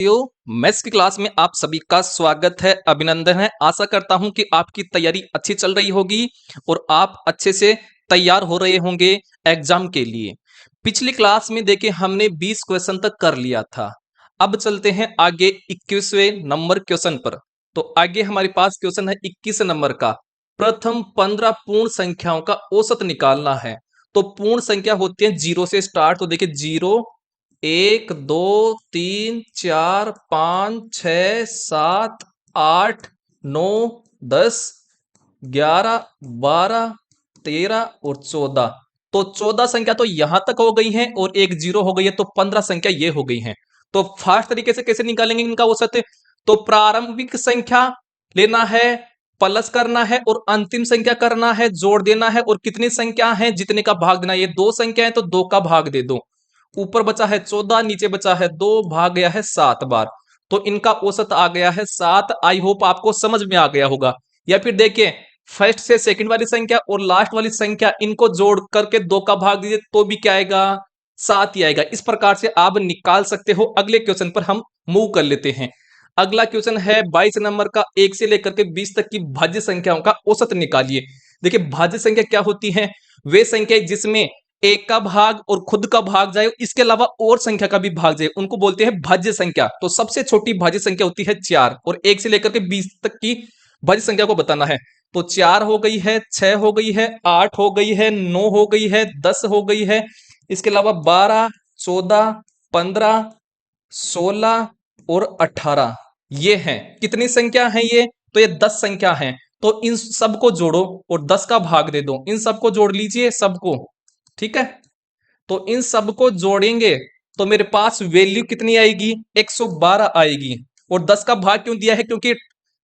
Maths की class में आप सभी का स्वागत है, अभिनंदन है। आशा करता हूं कि आपकी तैयारी अच्छी चल रही होगी और आप अच्छे से तैयार हो रहे होंगे एग्जाम के लिए। पिछली क्लास में देखिए हमने 20 क्वेश्चन तक कर लिया था। अब चलते हैं आगे 21वें नंबर क्वेश्चन पर। तो आगे हमारे पास क्वेश्चन है 21 नंबर का। प्रथम 15 पूर्ण संख्याओं का औसत निकालना है। तो पूर्ण संख्या होती है जीरो से स्टार्ट। तो देखिए जीरो, एक, दो, तीन, चार, पाँच, छ, सात, आठ, नौ, 10, 11, 12, 13 और 14। तो 14 संख्या तो यहां तक हो गई है और एक जीरो हो गई है, तो 15 संख्या ये हो गई है। तो फास्ट तरीके से कैसे निकालेंगे इनका औसत? तो प्रारंभिक संख्या लेना है, प्लस करना है और अंतिम संख्या करना है, जोड़ देना है। और कितनी संख्या है जितने का भाग देना है। ये दो संख्या है तो दो का भाग दे दो। ऊपर बचा है 14, नीचे बचा है 2, भाग गया है 7 बार। तो इनका औसत आ गया है 7। आई होप आपको समझ में आ गया होगा। या फिर देखिए फर्स्ट से सेकंड वाली संख्या और लास्ट वाली संख्या इनको जोड़ करके 2 का भाग दीजिए तो भी क्या आएगा? 7 ही आएगा। इस प्रकार से आप निकाल सकते हो। अगले क्वेश्चन पर हम मूव कर लेते हैं। अगला क्वेश्चन है 22 नंबर का। 1 से लेकर के 20 तक की भाज्य संख्याओं का औसत निकालिए। देखिए भाज्य संख्या क्या होती है? वे संख्या जिसमें एक का भाग और खुद का भाग जाए, इसके अलावा और संख्या का भी भाग जाए, उनको बोलते हैं भाज्य संख्या। तो सबसे छोटी भाज्य संख्या होती है 4 और 1 से लेकर के 20 तक की भाज्य संख्या को बताना है। तो 4 हो गई है, 6 हो गई है, 8 हो गई है, 9 हो गई है, 10 हो गई है। इसके अलावा 12, 14, 15, 16 और 18 ये हैं। कितनी संख्या है ये? तो ये 10 संख्या है। तो इन सबको जोड़ो और 10 का भाग दे दो। इन सबको जोड़ लीजिए सबको, ठीक है। तो इन सबको जोड़ेंगे तो मेरे पास वैल्यू कितनी आएगी? 112 आएगी। और 10 का भाग क्यों दिया है? क्योंकि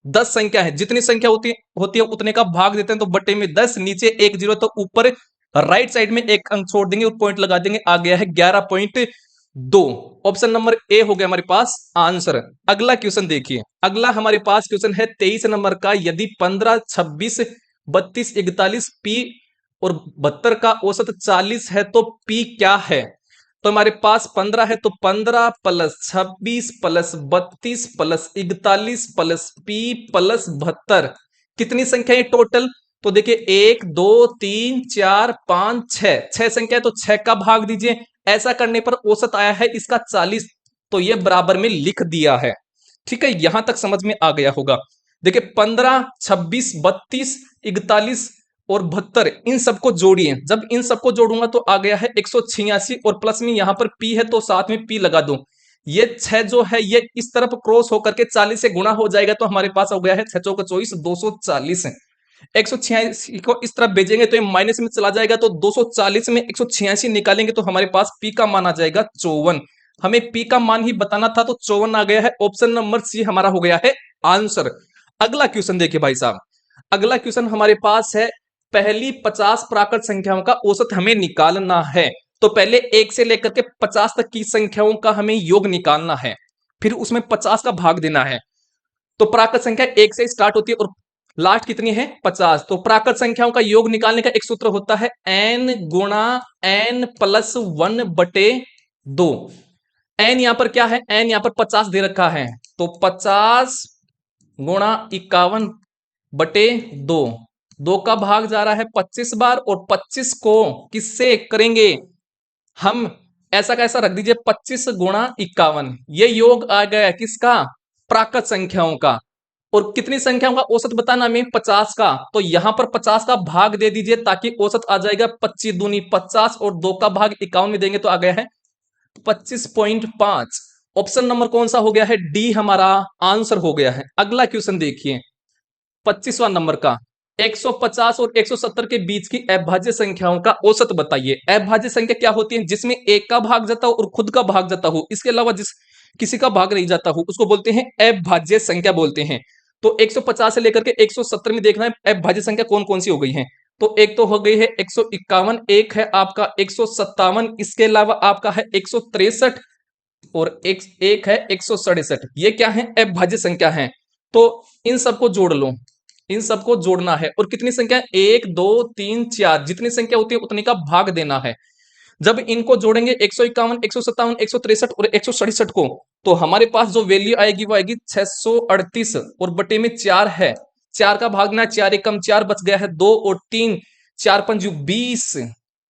10 संख्या है, जितनी संख्या होती है उतने का भाग देते हैं। तो बटे में 10, नीचे एक जीरो, तो ऊपर राइट साइड में एक अंक छोड़ देंगे और पॉइंट लगा देंगे। आ गया है 11.2। ऑप्शन नंबर ए हो गया हमारे पास आंसर। अगला क्वेश्चन देखिए। अगला हमारे पास क्वेश्चन है 23 नंबर का। यदि 15, 26, 32, 41 पी और 72 का औसत 40 है तो पी क्या है? तो हमारे पास 15 है तो 15 plus 26 plus 32 plus 41 plus P plus 72। कितनी संख्या है टोटल? तो देखिए 1, 2, 3, 4, 5, 6, 6 संख्या है तो 6 का भाग दीजिए। ऐसा करने पर औसत आया है इसका 40। तो ये बराबर में लिख दिया है। ठीक है, यहां तक समझ में आ गया होगा। देखिए 15, 26, 32, 41 और 72 इन सबको जोड़िए। जब इन सबको जोड़ूंगा तो आ गया है 186 और प्लस में यहां पर पी है तो साथ में पी लगा दो। ये 6 जो है ये इस तरफ क्रॉस होकर के 40 से गुणा हो जाएगा तो हमारे पास हो गया है 6 चौका 24, 240। 186 को इस तरफ भेजेंगे तो ये माइनस में चला जाएगा। तो 240 में 186 निकालेंगे तो हमारे पास पी का मान आ जाएगा 54। हमें पी का मान ही बताना था तो 54 आ गया है। ऑप्शन नंबर सी हमारा हो गया है आंसर। अगला क्वेश्चन देखिए भाई साहब। अगला क्वेश्चन हमारे पास है पहली 50 प्राकृत संख्याओं का औसत हमें निकालना है। तो पहले 1 से लेकर के 50 तक की संख्याओं का हमें योग निकालना है, फिर उसमें 50 का भाग देना है। तो प्राकृत संख्या 1 से स्टार्ट होती है और लास्ट कितनी है? 50। तो प्राकृत संख्याओं का योग निकालने का एक सूत्र होता है n गुणा n प्लस 1 बटे 2। n यहां पर क्या है? n यहां पर 50 दे रखा है तो 50 गुणा 51 बटे 2। 2 का भाग जा रहा है 25 बार और 25 को किससे करेंगे हम? ऐसा कैसा रख दीजिए 25 गुणा 51। ये योग आ गया किसका? प्राकृत संख्याओं का। और कितनी संख्याओं का औसत बताना हमें? 50 का। तो यहां पर 50 का भाग दे दीजिए ताकि औसत आ जाएगा 25 दूनी 50 और 2 का भाग 51 में देंगे तो आ गया है 25.5। ऑप्शन नंबर कौन सा हो गया है? डी हमारा आंसर हो गया है। अगला क्वेश्चन देखिए 25वां नंबर का। 150 और 170 के बीच की अभाज्य संख्याओं का औसत बताइए। अभाज्य संख्या क्या होती है? जिसमें एक का भाग जाता हो और खुद का भाग जाता हो, इसके अलावा जिस किसी का भाग नहीं जाता हो उसको बोलते हैं अभाज्य संख्या बोलते हैं। तो 150 से लेकर के 170 में देखना है अभाज्य संख्या कौन कौन सी हो गई है। तो एक तो हो गई है 151, एक है आपका 157, इसके अलावा आपका है 163 और एक है 167। ये क्या है? अभाज्य संख्या है। तो इन सबको जोड़ लो, इन सबको जोड़ना है। और कितनी संख्या? 1, 2, 3, 4 जितनी संख्या होती है उतने का भाग देना है। जब इनको जोड़ेंगे 151, 157, 163 और 167 को, तो हमारे पास जो वैल्यू आएगी वो आएगी 638 और बटे में 4 है, 4 का भाग ना, 4 एकम 4, बच गया है 2 और 3, 4 पंजू 20,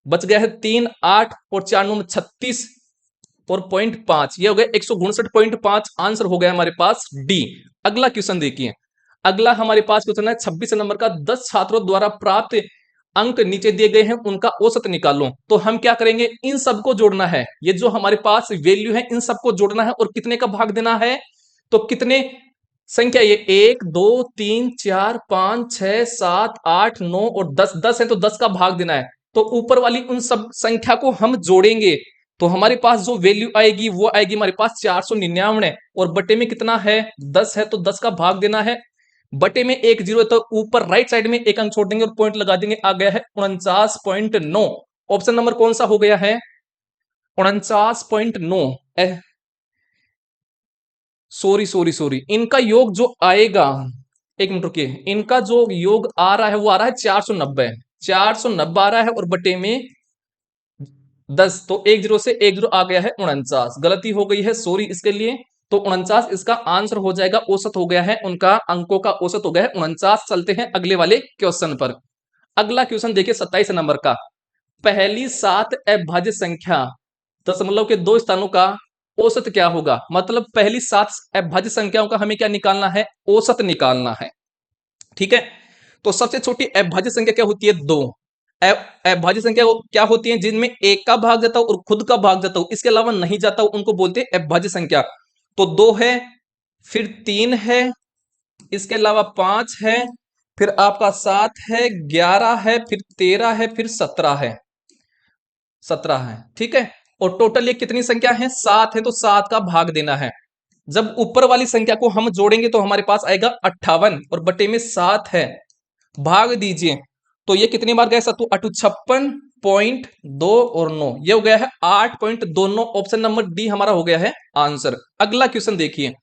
बच गया है 3, 8 और 4 नौ 36 और 0.5, ये हो गया 159.5। आंसर हो गया हमारे पास डी। अगला क्वेश्चन देखिए, अगला हमारे पास क्वेश्चन है 26 नंबर का, 10 छात्रों द्वारा प्राप्त अंक नीचे दिए गए हैं, उनका औसत निकालो। तो हम क्या करेंगे, इन सबको जोड़ना है, ये जो हमारे पास वैल्यू है इन सबको जोड़ना है और कितने का भाग देना है, तो कितने संख्या, ये 1 2 3 4 5 6 7 8 9 और 10, 10 है तो 10 का भाग देना है। तो ऊपर वाली उन सब संख्या को हम जोड़ेंगे तो हमारे पास जो वैल्यू आएगी वो आएगी हमारे पास 499 और बटे में कितना है 10 है तो 10 का भाग देना है, बटे में 1 जीरो है तो ऊपर राइट साइड में एक अंक छोड़ देंगे और पॉइंट लगा देंगे, आ गया है 49.9। ऑप्शन नंबर कौन सा हो गया है, 49.9। सॉरी सॉरी सॉरी, इनका योग जो आएगा, एक मिनट रुकिए, इनका जो योग आ रहा है वो आ रहा है 490, 490 आ रहा है और बटे में 10, तो 1 जीरो से 1 जीरो आ गया है 49, गलती हो गई है, सॉरी इसके लिए। तो 49 इसका आंसर हो जाएगा, औसत हो गया है उनका, अंकों का औसत हो गया है 49। चलते हैं अगले वाले क्वेश्चन पर। अगला क्वेश्चन देखिए 27 नंबर का, पहली 7 अभाज्य संख्या दशमलव के 2 स्थानों का औसत क्या होगा, मतलब पहली 7 अभाज्य संख्याओं का हमें क्या निकालना है, औसत निकालना है। ठीक है, तो सबसे छोटी अभाज्य संख्या क्या होती है, 2। अभाज्य संख्या क्या होती है, जिनमें एक का भाग जाता हो और खुद का भाग जाता हो, इसके अलावा नहीं जाता हो, उनको बोलते हैं अभाज्य संख्या। तो 2 है, फिर 3 है, इसके अलावा 5 है, फिर आपका 7 है, 11 है, फिर 13 है, फिर 17 है, 17 है। ठीक है, और टोटल ये कितनी संख्या है, 7 है, तो 7 का भाग देना है। जब ऊपर वाली संख्या को हम जोड़ेंगे तो हमारे पास आएगा 58 और बटे में 7 है, भाग दीजिए तो ये कितनी बार गया, सत्तू 56.2 और 9, ये हो गया है 8.29। ऑप्शन नंबर डी हमारा हो गया है आंसर। अगला क्वेश्चन देखिए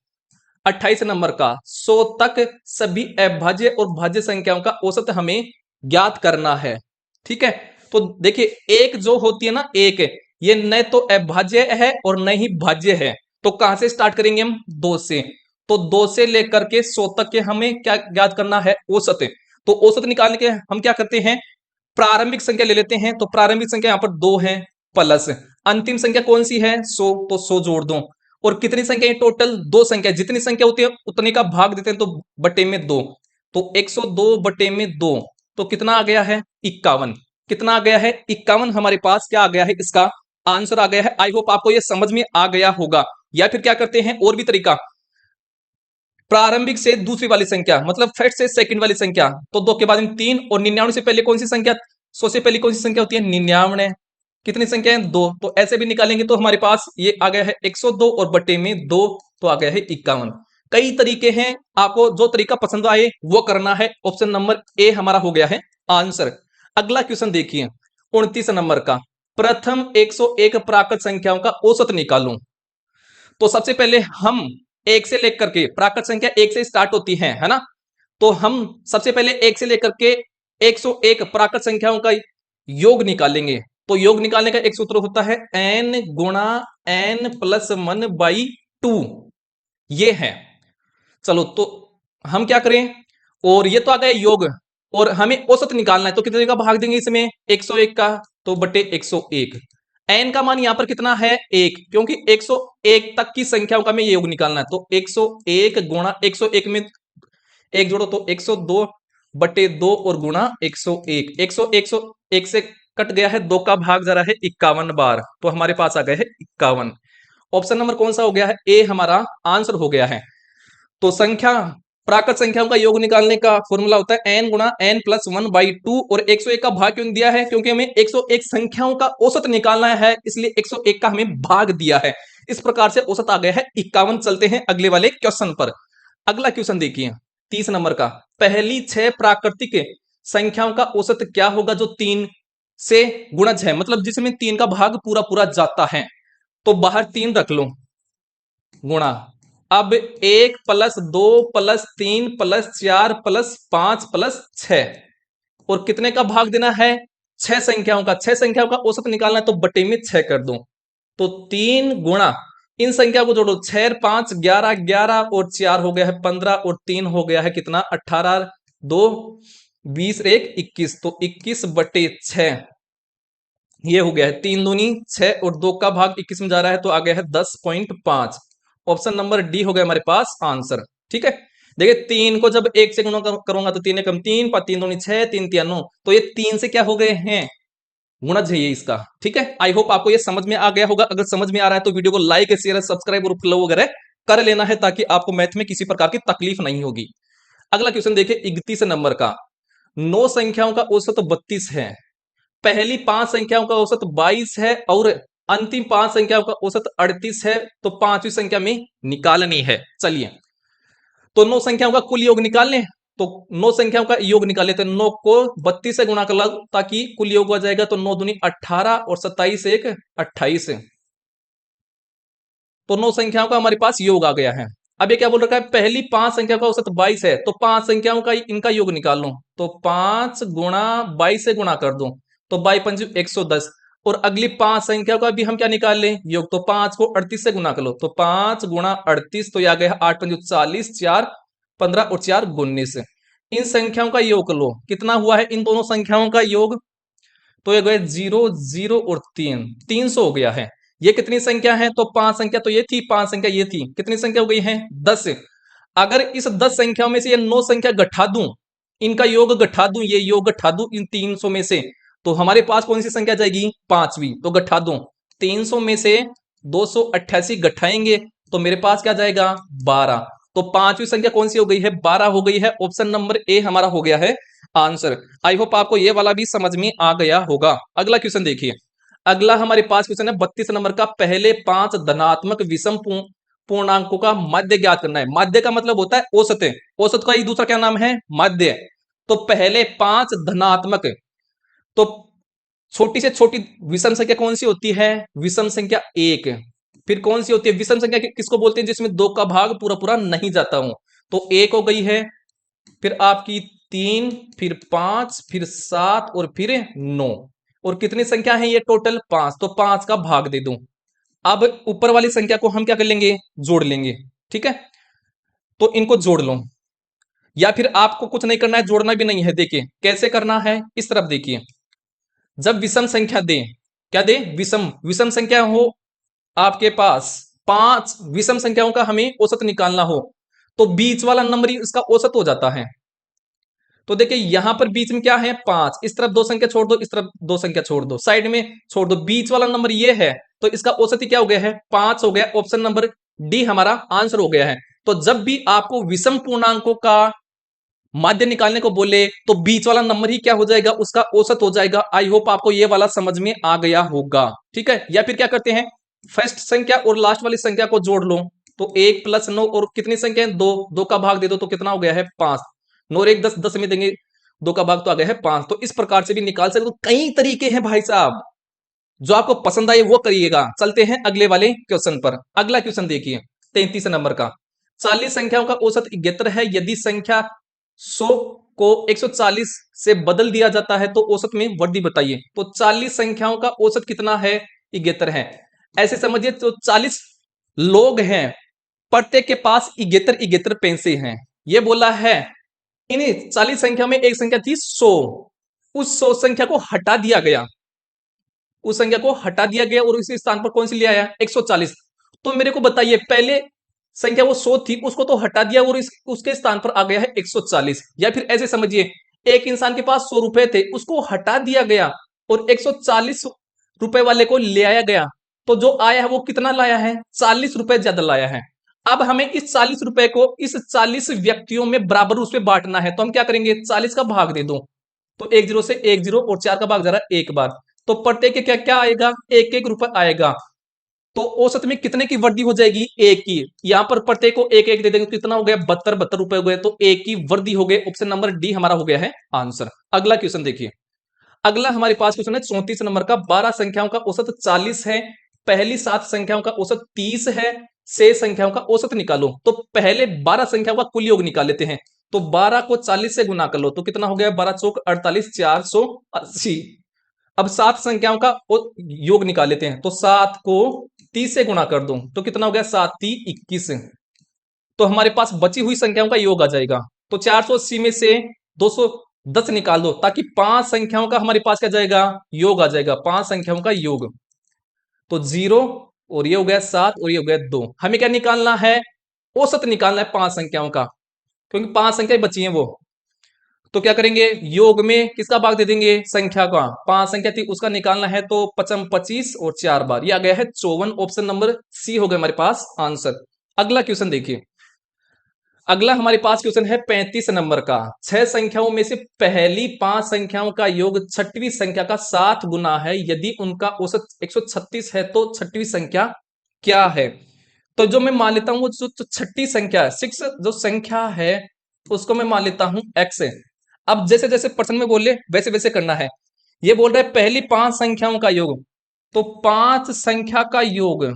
28 नंबर का, 100 तक सभी अभाज्य और भाज्य संख्याओं का औसत हमें ज्ञात करना है। ठीक है, तो देखिए एक जो होती है ना, एक ये न तो अभाज्य है और न ही भाज्य है, तो कहां से स्टार्ट करेंगे हम, 2 से। तो 2 से लेकर के 100 तक के हमें क्या ज्ञात करना है, औसत। तो औसत निकालने के हम क्या करते हैं, प्रारंभिक संख्या ले लेते हैं, तो प्रारंभिक संख्या यहां पर 2 है, प्लस अंतिम संख्या कौन सी है, 100, तो 100 जोड़ दो। और कितनी संख्या है, टोटल 2 संख्या, जितनी संख्या होती है उतने का भाग देते हैं, तो बटे में 2, तो 102 बटे में 2, तो कितना आ गया है 51। कितना आ गया है 51, हमारे पास क्या आ गया है, इसका आंसर आ गया है। आई होप आपको ये समझ में आ गया होगा। या फिर क्या करते हैं, और भी तरीका, प्रारंभिक से दूसरी वाली संख्या, मतलब फर्स्ट से सेकंड वाली संख्या, तो 2 के बाद में 3 और 99 से पहले कौन सी संख्या, 100 से पहले कौन सी संख्या होती है, 99। कितनी संख्या है, 2, तो ऐसे भी निकालेंगे तो हमारे पास ये आ गया है 102 और बटे में 2, तो आ गया है 51। कई तरीके हैं, आपको जो तरीका पसंद आए वो करना है। ऑप्शन नंबर ए हमारा हो गया है आंसर। अगला क्वेश्चन देखिए 29 नंबर का, प्रथम 101 प्राकृत संख्याओं का औसत निकालूं। तो सबसे पहले हम एक से लेकर के, प्राकृत संख्या एक से स्टार्ट होती है ना, तो हम सबसे पहले एक से लेकर के 101 प्राकृत संख्याओं का योग निकालेंगे। तो योग निकालने का एक सूत्र होता है n गुणा n प्लस 1/2, ये है। चलो तो हम क्या करें, और ये तो आ गया योग, और हमें औसत निकालना है, तो कितने का भाग देंगे इसमें, 101 का, तो बटे 101। एन का मान यहां पर कितना है, 1, क्योंकि 101 तक की संख्याओं का हमें योग निकालना है, तो 101 गुणा 101 में एक जोड़ो तो 102 बटे 2 और गुणा 101, 101 से कट गया है, 2 का भाग जा रहा है 51 बार, तो हमारे पास आ गया है 51। ऑप्शन नंबर कौन सा हो गया है, ए हमारा आंसर हो गया है। तो संख्या, प्राकृत संख्याओं का योग निकालने का फॉर्मूला होता है n गुणा n प्लस 1/2, और 101 का भाग क्यों दिया है, क्योंकि हमें 101 संख्याओं का औसत निकालना है, इसलिए 101 का हमें भाग दिया है। इस प्रकार से औसत आ गया है 51। चलते हैं अगले वाले क्वेश्चन पर। अगला क्वेश्चन देखिए 30 नंबर का, पहली 6 प्राकृतिक संख्याओं का औसत क्या होगा जो 3 से गुणज है, मतलब जिसमें 3 का भाग पूरा पूरा जाता है, तो बाहर 3 रख लो, गुणा, अब 1 plus 2 plus 3 plus 4 plus 5 plus 6, और कितने का भाग देना है, छह संख्याओं का औसत निकालना है तो बटे में 6 कर दो, तो 3 गुणा इन संख्या को जोड़ो, 6 5 11 11 और 4 हो गया है 15 और 3 हो गया है कितना 18, 2 20 1 21, तो 21 बटे 6 ये हो गया है 3 दूनी 6 और 2 का भाग 21 में जा रहा है तो आ गया है 10.5। ऑप्शन नंबर डी हो गया हमारे पास आंसर। ठीक है, देखिए 3 को जब 1 से गुणा करूंगा तो 3 एकम 3, 3 दूनी 6, 3 3 9, तो ये 3 से क्या हो गए हैं, गुणज है ये इसका। ठीक है, आई होप आपको ये समझ में आ गया होगा। अगर समझ में आ रहा है तो वीडियो को लाइक शेयर सब्सक्राइब और फॉलो वगैरह कर लेना है ताकि आपको मैथ में किसी प्रकार की तकलीफ नहीं होगी। अगला क्वेश्चन देखिए 31 नंबर का, 9 संख्याओं का औसत 32 है, पहली 5 संख्याओं का औसत 22 है और अंतिम 5 संख्याओं का औसत 38 है, तो पांचवी संख्या में निकालनी है। चलिए, तो 9 संख्याओं का कुल योग निकाल लें, तो 9 संख्याओं का योग निकाल लेते हैं। 9 को 32 से गुणा कर लो ताकि कुल योग हो जाएगा, तो 9 दूनी 18 और 27 1 28, तो 9 संख्याओं का हमारे पास योग आ गया है। अब ये क्या बोल रखा है, पहली 5 संख्या का औसत 22 है, तो 5 संख्याओं का इनका योग निकाल लो, तो 5 गुणा 22 से गुणा कर दो, तो 22 पंच 110, और अगली 5 संख्या का भी हम क्या निकाल लें योग, तो 5 को 38 से गुणा कर लो, तो 5 गुणा 38, तो आ गया 8 पंच 40, 4 15 और 4 19। इन संख्याओं का योग लो, कितना हुआ है इन दोनों संख्याओं का योग, तो ये गए 0 0 और 3, 300 हो गया है। ये कितनी संख्या है, तो 5 संख्या तो ये थी, 5 संख्या ये थी, कितनी संख्या हो गई है 10। अगर इस 10 संख्याओं में से ये 9 संख्या घटा दूं, इनका योग घटा दूं, ये योग घटा दूं इन 300 में से, तो हमारे पास कौन सी संख्या जाएगी, पांचवी, तो घटा दूं 300 में से 288 घटाएंगे तो मेरे पास क्या जाएगा 12, तो पांचवी संख्या कौन सी हो गई है 12 हो गई है। ऑप्शन नंबर ए हमारा हो गया है आंसर। आई होप आपको ये वाला भी समझ में आ गया होगा। अगला क्वेश्चन देखिए, अगला हमारे पास क्वेश्चन है 32 नंबर का, पहले 5 धनात्मक विषम पूर्णांकों का माध्य ज्ञात करना है। माध्य का मतलब होता है औसत, औसत का एक दूसरा क्या नाम है माध्य। तो पहले 5 धनात्मक, तो छोटी से छोटी विषम संख्या कौन सी होती है, विषम संख्या 1। फिर कौन सी होती है विषम संख्या, किसको बोलते हैं जिसमें 2 का भाग पूरा पूरा नहीं जाता हूं, तो 1 हो गई है, फिर आपकी 3, फिर 5, फिर 7 और फिर 9, और कितनी संख्या है ये टोटल 5, तो 5 का भाग दे दूं। अब ऊपर वाली संख्या को हम क्या कर लेंगे, जोड़ लेंगे। ठीक है, तो इनको जोड़ लो, या फिर आपको कुछ नहीं करना है, जोड़ना भी नहीं है। देखिए कैसे करना है, इस तरफ देखिए, जब विषम संख्या दे, क्या दे, विषम विषम संख्या हो आपके पास 5 विषम संख्याओं का हमें औसत निकालना हो, तो बीच वाला नंबर ही इसका औसत हो जाता है। तो देखिए यहां पर बीच में क्या है 5, इस तरफ 2 संख्या छोड़ दो, इस तरफ 2 संख्या छोड़ दो, साइड में छोड़ दो, बीच वाला नंबर ये है, तो इसका औसत ही क्या हो गया है 5 हो गया। ऑप्शन नंबर डी हमारा आंसर हो गया है। तो जब भी आपको विषम पूर्णांकों का माध्य निकालने को बोले तो बीच वाला नंबर ही क्या हो जाएगा, उसका औसत हो जाएगा। आई होप आपको ये वाला समझ में आ गया होगा। ठीक है, या फिर क्या करते हैं, फर्स्ट संख्या और लास्ट वाली संख्या को जोड़ लो, तो 1 + 9 और कितनी संख्या है 2, 2 का भाग दे दो तो कितना हो गया है 5, 9 और 1 10, 10 में देंगे 2 का भाग तो आ गया है 5। तो इस प्रकार से भी निकाल सकते हो। कई तरीके हैं भाई साहब, जो आपको पसंद आए वो करिएगा। चलते हैं अगले वाले क्वेश्चन पर। अगला क्वेश्चन देखिए 33 नंबर का, 40 संख्याओं का औसत 71 है, यदि संख्या 100 को 140 से बदल दिया जाता है तो औसत में वृद्धि बताइए। तो 40 संख्याओं का औसत कितना है 71 है। ऐसे समझिए तो 40 लोग हैं, प्रत्येक के पास 71 पैसे हैं। ये बोला है इन 40 संख्या में एक संख्या थी 100, उस 100 संख्या को हटा दिया गया, उस संख्या को हटा दिया गया और इसी स्थान पर कौन सी ले आया 140। तो मेरे को बताइए पहले संख्या वो 100 थी, उसको तो हटा दिया और उसके स्थान पर आ गया है 140। या फिर ऐसे समझिए एक इंसान के पास 100 रुपए थे, उसको हटा दिया गया और 140 रुपए वाले को ले आया गया, तो जो आया है वो कितना लाया है 40 रुपए ज्यादा लाया है। अब हमें इस 40 रुपए को इस 40 व्यक्तियों में बराबर रूप से बांटना है, तो हम क्या करेंगे 40 का भाग दे दो, तो 1 0 से 1 0 और 4 का भाग जा रहा है एक बार, तो प्रत्येक के क्या क्या आएगा 1 1 रुपए आएगा। तो औसत में कितने की वृद्धि हो जाएगी एक की, यहां पर प्रत्येक को 1 1 दे देंगे तो कितना हो गया 72 रुपए हो गए, तो एक की वृद्धि हो गई। ऑप्शन नंबर डी हमारा हो गया है आंसर। अगला क्वेश्चन देखिए, अगला हमारे पास क्वेश्चन है 34 नंबर का, 12 संख्याओं का औसत 40 है, पहली 7 संख्याओं का औसत 30 है, 6 संख्याओं का औसत निकालो। तो पहले 12 संख्याओं का कुल योग निकाल लेते हैं, तो 12 को 40 से गुना कर लो तो कितना हो गया 12 चौक 48, 480। अब 7 संख्याओं का योग निकाल लेते हैं। तो 7 को 30 से गुणा कर दो तो कितना हो गया, 7 3 21। तो हमारे पास बची हुई संख्याओं का योग आ जाएगा। तो 480 में से 210 निकाल दो ताकि 5 संख्याओं का हमारे पास क्या जाएगा, योग आ जाएगा, 5 संख्याओं का योग। तो 0 और ये हो गया 7 और ये हो गया 2। हमें क्या निकालना है, औसत निकालना है 5 संख्याओं का, क्योंकि 5 संख्याएं बची हैं वो। तो क्या करेंगे, योग में किसका भाग दे देंगे, संख्या का। 5 संख्या थी उसका निकालना है, तो 55 25 और 4 बार, ये आ गया है 54। ऑप्शन नंबर सी हो गया हमारे पास आंसर। अगला क्वेश्चन देखिए। अगला हमारे पास क्वेश्चन है 35 नंबर का। 6 संख्याओं में से पहली 5 संख्याओं का योग छठवीं संख्या का 7 गुना है, यदि उनका औसत 136 है तो छठवीं संख्या क्या है। तो जो मैं मान लेता हूं वो जो छठी संख्या है, 6 जो संख्या है उसको मैं मान लेता हूं x है। अब जैसे जैसे पर्सन में बोले वैसे वैसे करना है। ये बोल रहा है पहली 5 संख्याओं का योग, तो 5 संख्या का योग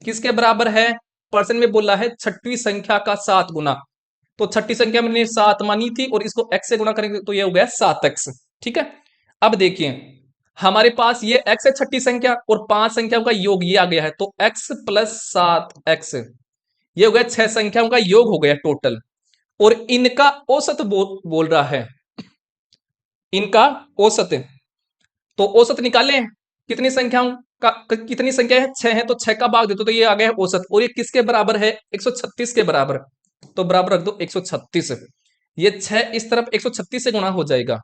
किसके बराबर है, पर्सन में बोला है छठवीं संख्या का 7 गुना। तो छठी संख्या मैंने 7 मानी थी और इसको x से गुणा करेंगे तो ये हो गया 7x। ठीक है, अब देखिए हमारे पास ये x है छठी संख्या और 5 संख्याओं का योग ये आ गया है, तो x प्लस 7x ये हो गया 6 संख्याओं का योग हो गया टोटल। और इनका औसत बोल रहा है, इनका औसत। तो औसत निकालें, कितनी संख्याओं का, कितनी संख्या है, 6 है, तो 6 का भाग दे तो ये आ गया है औसत। और ये किसके बराबर है, 136 के बराबर। तो बराबर रख दो 136। ये 6 इस तरफ 136 से गुणा हो जाएगा।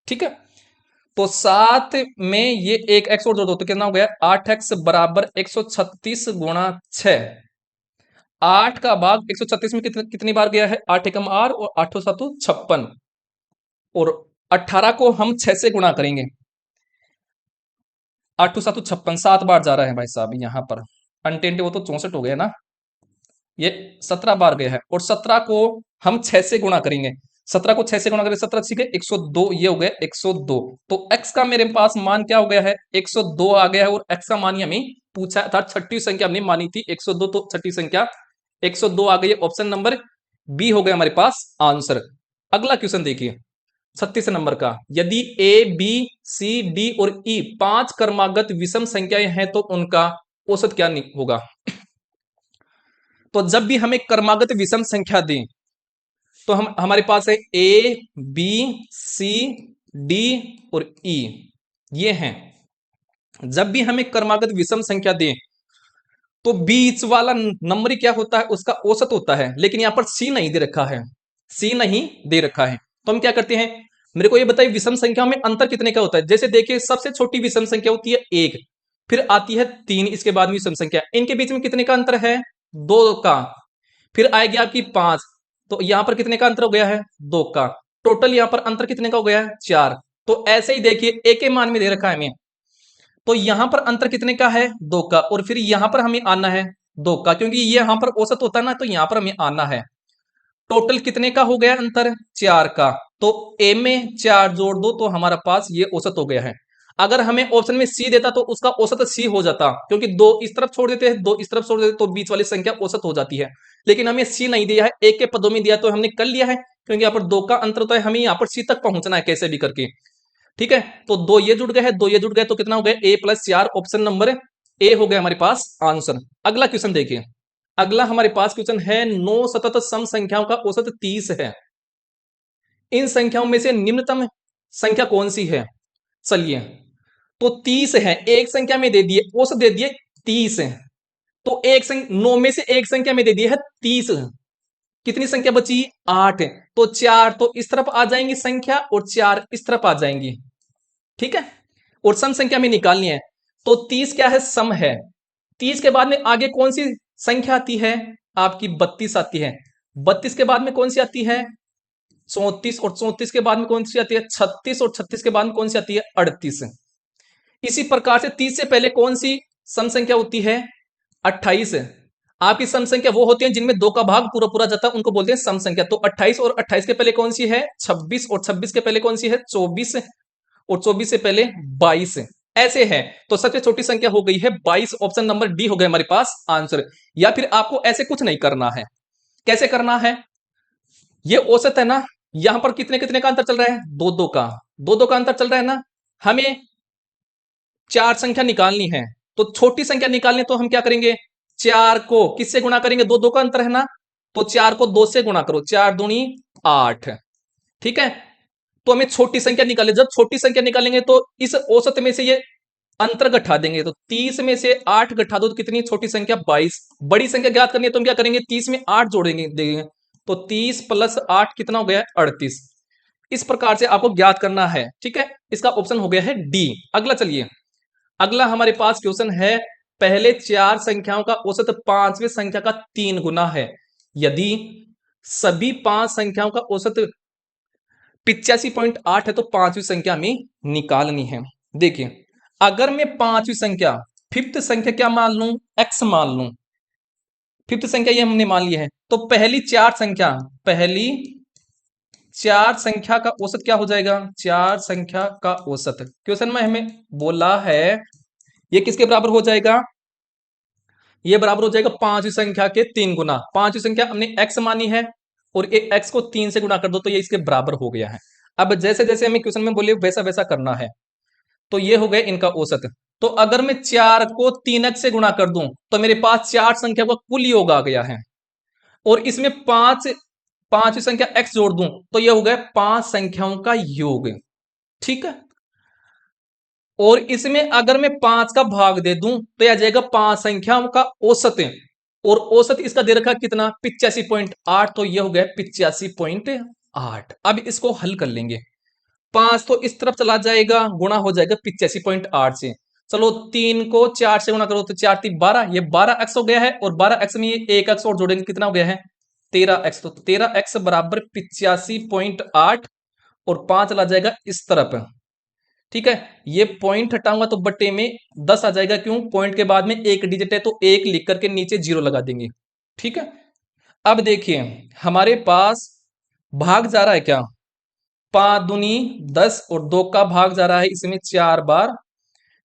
ठीक है, तो 7 में ये एक x और जोड़ दो तो कितना हो गया, 8x बराबर 136 गुणा 6। 8 का भाग 136 में कितनी बार गया है, 8 एकम 8 और 8 7 56। और 18 को हम 6 से गुणा करेंगे, 8 7 56, 7 बार जा रहा है भाई साहब यहाँ पर। अंटे वो तो 64 हो गया ना, ये 17 बार गया है। और 17 को हम 6 से गुणा करेंगे, 17 को 6 से गुणा करेंगे, 17 सीखे 102, ये हो गया 102। तो x का मेरे पास मान क्या हो गया है, 102 आ गया है। और x का मान हमें पूछा था, छठी संख्या हमने मानी थी 102, तो छठी संख्या 102 आ गई। ऑप्शन नंबर बी हो गया हमारे पास आंसर। अगला क्वेश्चन देखिए 36 नंबर का। यदि ए बी सी डी और ई 5 क्रमागत विषम संख्याएं हैं तो उनका औसत क्या होगा। तो जब भी हमें क्रमागत विषम संख्या दें तो हम हमारे पास है ए बी सी डी और ई, ये हैं। जब भी हमें क्रमागत विषम संख्या दें तो बीच वाला नंबर क्या होता है, उसका औसत होता है। लेकिन यहां पर सी नहीं दे रखा है, सी नहीं दे रखा है। तो हम क्या करते हैं, मेरे को ये बताइए विषम संख्या में अंतर कितने का होता है। जैसे देखिए सबसे छोटी विषम संख्या होती है 1, फिर आती है 3, इसके बाद में विषम संख्या, इनके बीच में कितने का अंतर है, 2 का। फिर आएगी आपकी 5, तो यहां पर कितने का अंतर हो गया है, 2 का। टोटल यहां पर अंतर कितने का हो गया है, 4। तो ऐसे ही देखिए एक के मान में दे रखा है हमें, तो यहां पर अंतर कितने का है, 2 का। और फिर यहां पर हमें आना है 2 का, क्योंकि ये यहां पर औसत होता है ना, तो यहां पर हमें आना है। टोटल कितने का हो गया अंतर, 4 का। तो ए में 4 जोड़ दो तो हमारा पास ये औसत हो गया है। अगर हमें ऑप्शन में सी देता तो उसका औसत सी हो जाता, क्योंकि 2 इस तरफ छोड़ देते हैं, 2 इस तरफ छोड़ देते तो बीच वाली संख्या औसत हो जाती है। लेकिन हमें सी नहीं दिया है, एक के पदों में दिया तो हमने कर लिया है, क्योंकि यहाँ पर 2 का अंतर होता है, हमें यहाँ पर सी तक पहुंचना है कैसे भी करके। ठीक है, तो 2 ये जुड़ गए हैं, 2 ये जुड़ गए, तो कितना हो गया, a plus 4। Option number A हो गया हमारे पास आंसर। अगला क्वेश्चन देखिए। अगला हमारे पास क्वेश्चन है 9 सतत सम संख्याओं का औसत 30 है, इन संख्याओं में से निम्नतम संख्या कौन सी है। चलिए, तो 30 है, एक संख्या में दे दिए औसत दे दिए 30 है, तो एक 9 में से एक संख्या में दे दिए है 30, कितनी संख्या बची, 8। तो 4 तो इस तरफ आ जाएंगी संख्या और 4 इस तरफ आ जाएंगी। ठीक है, और सम संख्या में निकालनी है, तो 30 क्या है, सम है। 30 के बाद में आगे कौन सी संख्या आती है, आपकी 32 आती है। 32 के बाद में कौन सी आती है, 34। और 34 के बाद में कौन सी आती है, 36। और 36 के बाद में कौन सी आती है, 38। इसी प्रकार से 30 से पहले कौन सी सम संख्या होती है, 28। आपकी सम संख्या वो होती है जिनमें 2 का भाग पूरा पूरा जाता है, उनको बोलते हैं सम संख्या। तो 28 और 28 के पहले कौन सी है, 26। और 26 के पहले कौन सी है, 24। और 24 से पहले 22। ऐसे है, तो सबसे छोटी संख्या हो गई है 22। ऑप्शन नंबर डी हो गया हमारे पास आंसर। या फिर आपको ऐसे कुछ नहीं करना है, कैसे करना है, ये औसत है ना, यहां पर कितने कितने का अंतर चल रहा है, 2 2 का। दो दो का अंतर चल रहा है ना। हमें चार संख्या निकालनी है, तो छोटी संख्या निकालनी है, तो हम क्या करेंगे, चार को किससे गुणा करेंगे, दो दो का अंतर है ना, तो चार को दो से गुणा करो, चार दूनी आठ। ठीक है, तो हमें छोटी संख्या निकाले, जब छोटी संख्या निकालेंगे तो इस औसत में से ये अंतर घटा देंगे, तो 30 में से 8 घटा दो तो कितनी छोटी संख्या 22। बड़ी संख्या ज्ञात करनी है तो हम क्या करेंगे, 30 में 8 जोड़ेंगे देंगे, तो 30 प्लस 8 कितना हो गया, 38। इस प्रकार से आपको ज्ञात करना है। ठीक है, इसका ऑप्शन हो गया है डी। अगला चलिए, अगला हमारे पास क्वेश्चन है, पहले चार संख्याओं का औसत पांचवें संख्या का 3 गुना है, यदि सभी पांच संख्याओं का औसत 85.8 है तो पांचवी संख्या हमें निकालनी है। देखिए, अगर मैं पांचवी संख्या, फिफ्थ संख्या क्या मान लूं, एक्स मान लूं, फिफ्थ संख्या ये हमने मान लिया है, तो पहली चार संख्या का औसत क्या हो जाएगा, चार संख्या का औसत क्वेश्चन में हमें बोला है ये किसके बराबर हो जाएगा, ये बराबर हो जाएगा पांचवी संख्या के 3 गुना। पांचवी संख्या हमने एक्स मानी है और एक एक्स को 3 से गुणा कर दो तो ये इसके बराबर हो गया है। अब जैसे जैसे हमें क्वेश्चन में बोले वैसा वैसा करना है, तो ये हो गया इनका औसत। तो अगर मैं 4 को 3x से गुणा कर दूं तो मेरे पास चार संख्या का कुल योग आ गया है, और इसमें पांचवी संख्या x जोड़ दूं तो ये हो गया पांच संख्याओं का योग। ठीक है, और इसमें अगर मैं 5 का भाग दे दूं तो यह जाएगा पांच संख्याओं का औसत, और औसत इसका दे रखा कितना, 85.8, तो यह हो गया 85.8। अब इसको हल कर लेंगे, पांच तो इस तरफ चला जाएगा, गुणा हो जाएगा 85.8 से। चलो 3 को 4 से गुणा करो तो 4 3 12, ये 12x हो गया है, और 12x में ये एक x और जोड़ेंगे कितना हो गया है 13x, तो 13x बराबर 85.8, और 5 चला जाएगा इस तरफ। ठीक है, ये पॉइंट हटाऊंगा तो बट्टे में 10 आ जाएगा, क्यों, पॉइंट के बाद में एक डिजिट है तो एक लिख करके नीचे जीरो लगा देंगे। ठीक है, अब देखिए हमारे पास भाग जा रहा है क्या, 5 दूनी 10, और 2 का भाग जा रहा है इसमें 4 बार,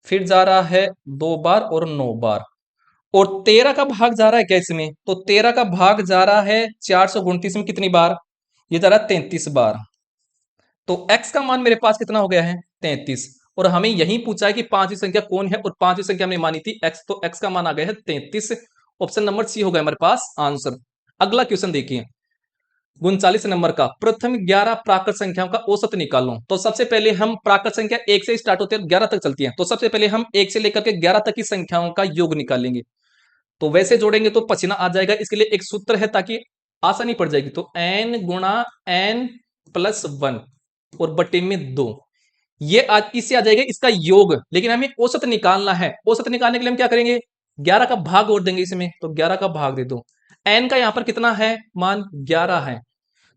फिर जा रहा है 2 बार और 9 बार, और 13 का भाग जा रहा है क्या इसमें, तो 13 का भाग जा रहा है 429 में कितनी बार, ये जा रहा है 33 बार। तो x का मान मेरे पास कितना हो गया है 33, और हमें यही पूछा है कि पांचवी संख्या कौन है, और पांचवी संख्या हमने मानी थी x, तो x का मान आ गया है 33। ऑप्शन नंबर सी हो गया हमारे पास आंसर। अगला क्वेश्चन देखिए, 39 नंबर का, प्रथम 11 प्राकृत संख्याओं का औसत निकालो। तो सबसे पहले हम, प्राकृत संख्या 1 से स्टार्ट होती है 11 तक चलती है, तो सबसे पहले हम 1 से लेकर के 11 तक की संख्याओं का योग निकालेंगे। तो वैसे जोड़ेंगे तो पसीना आ जाएगा, इसके लिए एक सूत्र है ताकि आसानी पड़ जाएगी, तो n गुणा n प्लस 1 और बटे में 2, ये इससे आ जाएगा इसका योग, लेकिन हमें औसत निकालना है। औसत निकालने के लिए हम क्या करेंगे, 11 का भाग और देंगे इसमें, तो 11 का भाग दे दो, n का यहां पर कितना है मान 11 है,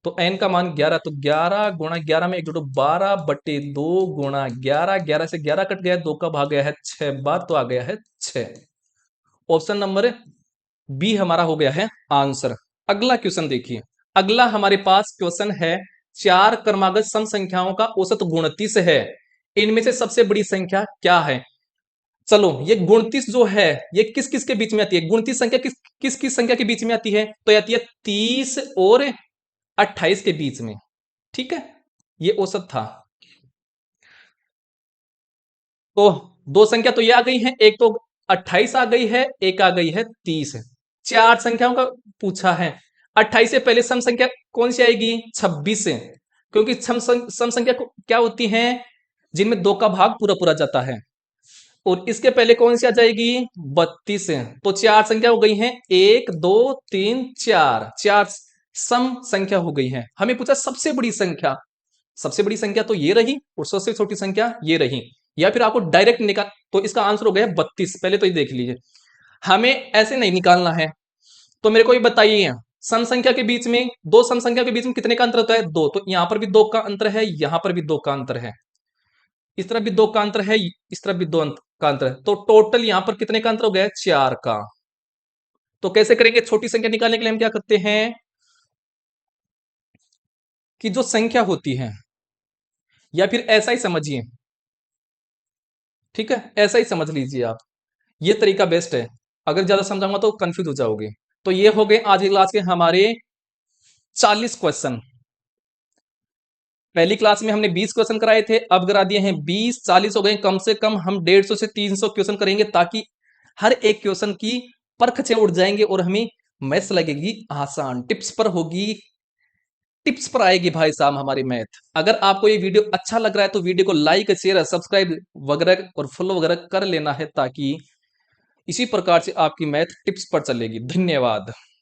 तो n का मान 11, तो 11 गुणा 11 में एक जोड़ो 12 बटे 2 गुणा 11, 11 से 11 कट गया, 2 का भाग गया है 6 बार, तो आ गया है 6। ऑप्शन नंबर बी हमारा हो गया है आंसर। अगला क्वेश्चन देखिए, अगला हमारे पास क्वेश्चन है, चार क्रमागत सम संख्याओं का औसत 29 है, इनमें से सबसे बड़ी संख्या क्या है। चलो ये 29 जो है ये किस किस के बीच में आती है, 29 संख्या किस किस किस संख्या के बीच में आती है, तो आती है 30 और 28 के बीच में। ठीक है, ये औसत था। तो दो संख्या तो ये आ गई है, एक तो 28 आ गई है, एक आ गई है 30। चार संख्याओं का पूछा है, 28 से पहले सम संख्या कौन सी आएगी, 26 से, क्योंकि सम संख्या क्या होती है, जिनमें दो का भाग पूरा पूरा जाता है, और इसके पहले कौन सी आ जाएगी 32 से। तो चार संख्या हो गई है, 1 2 3 4, चार सम संख्या हो गई है। हमें पूछा सबसे बड़ी संख्या, सबसे बड़ी संख्या तो ये रही, और सबसे छोटी संख्या ये रही, या फिर आपको डायरेक्ट निकाल, तो इसका आंसर हो गया 32। पहले तो ये देख लीजिए, हमें ऐसे नहीं निकालना है। तो मेरे को ये बताइए, सम संख्या के बीच में, दो सम संख्या के बीच में कितने का अंतर होता है, दो, तो यहां पर भी दो का अंतर है, यहां पर भी दो का अंतर है, इस तरफ भी दो का अंतर है, इस तरफ भी दो का अंतर है, तो टोटल यहां पर कितने का अंतर हो गया है, चार का। तो कैसे करेंगे, छोटी संख्या निकालने के लिए हम क्या करते हैं कि जो संख्या होती है, या फिर ऐसा ही समझिए, ठीक है, ऐसा ही समझ लीजिए आप, ये तरीका बेस्ट है। अगर ज्यादा समझाऊंगा तो कंफ्यूज हो जाओगे। तो ये हो गए आज की क्लास के हमारे 40 क्वेश्चन। पहली क्लास में हमने 20 क्वेश्चन कराए थे, अब करा दिए हैं 20, 40 हो गए। कम से कम हम 150 से 300 क्वेश्चन करेंगे, ताकि हर एक क्वेश्चन की परख से उड़ जाएंगे और हमें मैथ्स लगेगी आसान। टिप्स पर आएगी भाई साहब हमारी मैथ। अगर आपको ये वीडियो अच्छा लग रहा है तो वीडियो को लाइक, शेयर, सब्सक्राइब वगैरह और फॉलो वगैरह कर लेना है, ताकि इसी प्रकार से आपकी मैथ टिप्स पर चलेगी। धन्यवाद।